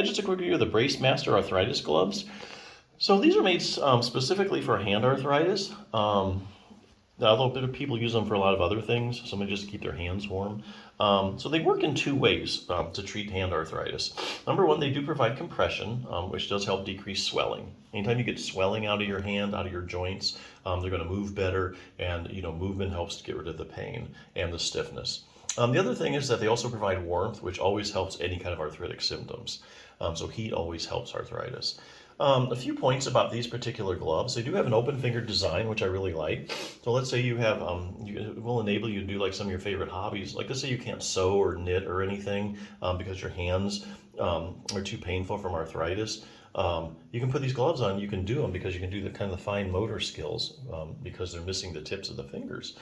just a quick review of the Brace Master Arthritis gloves. So these are made specifically for hand arthritis. Although people use them for a lot of other things, some just keep their hands warm. So they work in two ways to treat hand arthritis. Number one, they do provide compression, which does help decrease swelling. Anytime you get swelling out of your hand, out of your joints, they're going to move better, and movement helps to get rid of the pain and the stiffness. The other thing is that they also provide warmth, which always helps any kind of arthritic symptoms. So heat always helps arthritis. A few points about these particular gloves. They do have an open fingered design, which I really like. So let's say you have, it will enable you to do like some of your favorite hobbies. Like let's say you can't sew or knit or anything because your hands are too painful from arthritis. You can put these gloves on, you can do them because you can do the kind of the fine motor skills because they're missing the tips of the fingers.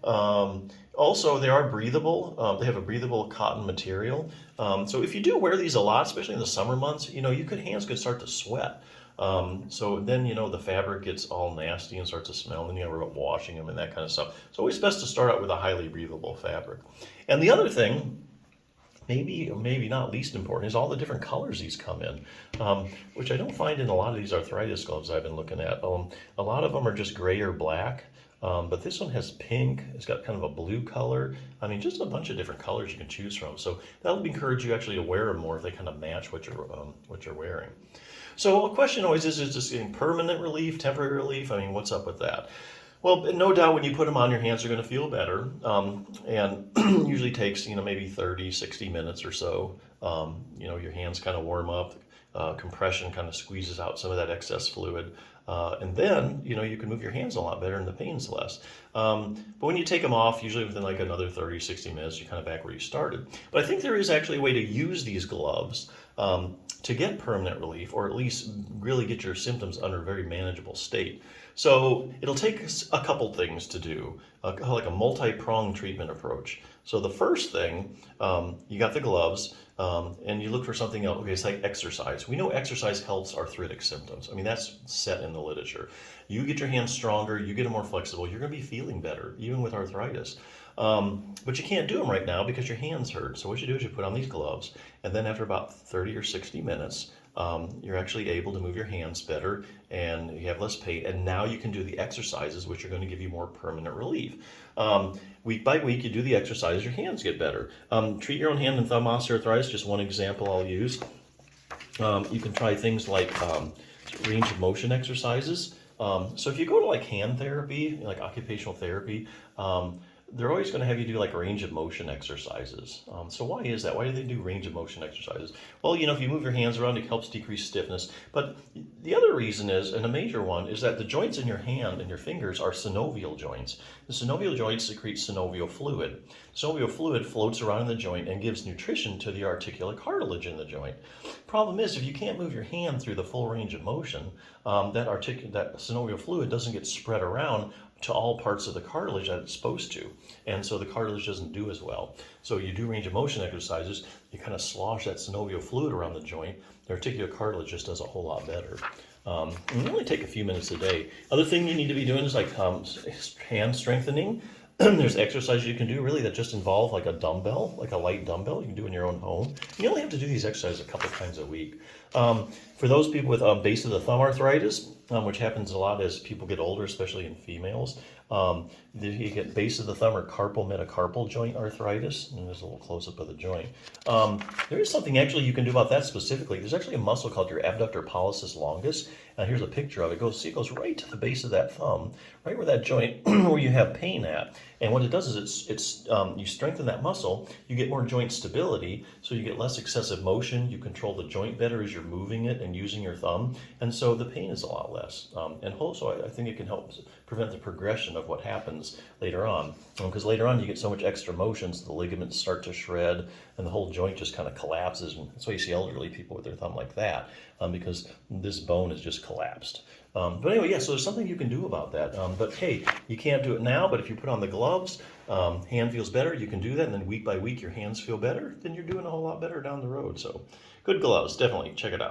Also, they are breathable. They have a breathable cotton material. So if you do wear these a lot, especially in the summer months, hands could start to sweat. So then, the fabric gets all nasty and starts to smell, and then you have to worry about washing them and that kind of stuff. It's always best to start out with a highly breathable fabric. And the other thing, maybe not least important, is all the different colors these come in, which I don't find in a lot of these arthritis gloves I've been looking at. A lot of them are just gray or black. But this one has pink, it's got kind of a blue color. I mean, just a bunch of different colors you can choose from. So that'll encourage you actually to wear them more if they kind of match what you're wearing. So a question always is this getting permanent relief, temporary relief? I mean, what's up with that? Well, no doubt when you put them on your hands, you're going to feel better. And usually takes, maybe 30, 60 minutes or so. Your hands kind of warm up. Compression kind of squeezes out some of that excess fluid. And then, you can move your hands a lot better and the pain's less. But when you take them off, usually within like another 30, 60 minutes, you're kind of back where you started. But I think there is actually a way to use these gloves to get permanent relief, or at least really get your symptoms under a very manageable state. So it'll take a couple things to do, like a multi-pronged treatment approach. So the first thing, you got the gloves, and you look for something else. Okay, it's like exercise. We know exercise helps arthritic symptoms. I mean, that's set in the literature. You get your hands stronger, you get them more flexible, you're going to be feeling better, even with arthritis. But you can't do them right now because your hands hurt. So what you do is you put on these gloves, and then after about 30 or 60 minutes, you're actually able to move your hands better, and you have less pain, and now you can do the exercises which are going to give you more permanent relief. Week by week, you do the exercises, your hands get better. Treat your own hand and thumb osteoarthritis, just one example I'll use. You can try things like range of motion exercises. So if you go to like hand therapy, like occupational therapy, they're always going to have you do like range of motion exercises. So why is that? Why do they do range of motion exercises? Well, if you move your hands around, it helps decrease stiffness. But the other reason is, and a major one, is that the joints in your hand and your fingers are synovial joints. The synovial joints secrete synovial fluid. Synovial fluid floats around in the joint and gives nutrition to the articular cartilage in the joint. Problem is, if you can't move your hand through the full range of motion, that synovial fluid doesn't get spread around to all parts of the cartilage that it's supposed to. And so the cartilage doesn't do as well. So you do range of motion exercises, you kind of slosh that synovial fluid around the joint, the articular cartilage just does a whole lot better. And it only take a few minutes a day. Other thing you need to be doing is like hand strengthening. There's exercises you can do really that just involve like a dumbbell, like a light dumbbell you can do in your own home. You only have to do these exercises a couple times a week. For those people with base of the thumb arthritis, which happens a lot as people get older, especially in females, you get base of the thumb or carpal metacarpal joint arthritis. And there's a little close-up of the joint. There is something actually you can do about that specifically. There's actually a muscle called your abductor pollicis longus. Here's a picture of it. It goes right to the base of that thumb, right where that joint, where you have pain at. And what it does is you strengthen that muscle, you get more joint stability, so you get less excessive motion, you control the joint better as you're moving it and using your thumb, and so the pain is a lot less. And also, I think it can help prevent the progression of what happens later on. Because later on, you get so much extra motion, so the ligaments start to shred, and the whole joint just kind of collapses. And that's why you see elderly people with their thumb like that, because this bone is just collapsed. But anyway, yeah, so there's something you can do about that. But hey, you can't do it now, but if you put on the gloves, hand feels better, you can do that, and then week by week your hands feel better, then you're doing a whole lot better down the road. So good gloves, definitely check it out.